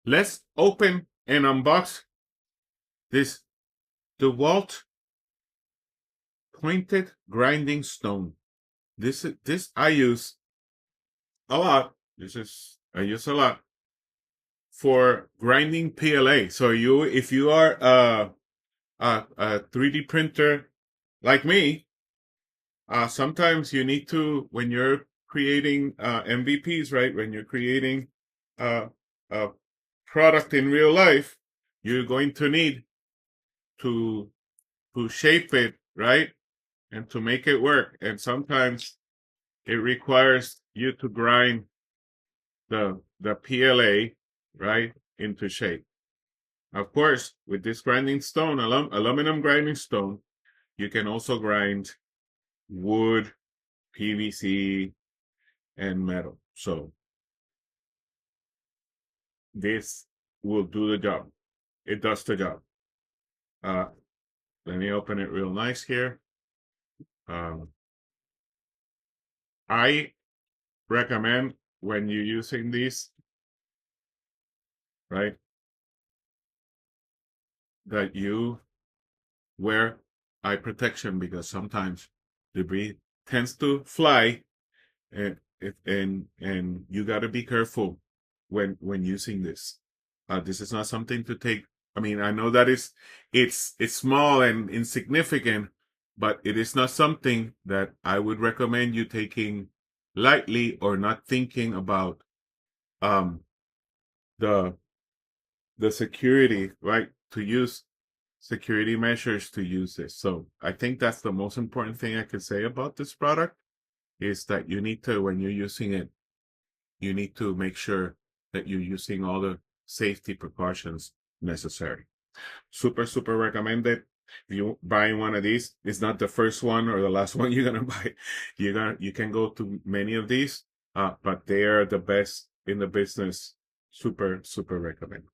let's open and unbox this DeWalt pointed grinding stone. This I use a lot. I use a lot for grinding PLA. So if you are a 3D printer like me, sometimes you need to, when you're creating MVPs, right? When you're creating a product in real life, you're going to need to shape it, right? And to make it work. And sometimes it requires you to grind the PLA, right, into shape. Of course, with this grinding stone, aluminum grinding stone, you can also grind wood, PVC, and metal. So this will do the job. It does the job. Let me open it real nice here. I recommend when you're using these, right, that you wear eye protection, because sometimes debris tends to fly, and you got to be careful when using this. This is not something to take. I mean, I know that it's small and insignificant, but it is not something that I would recommend you taking lightly or not thinking about the security, right, to use security measures to use this. So I think that's the most important thing I can say about this product, is that you need to, when you're using it, you need to make sure that you're using all the safety precautions necessary. Super, super recommended. If you're buying one of these, it's not the first one or the last one you're gonna buy. You can go to many of these, but they are the best in the business. Super, super recommended.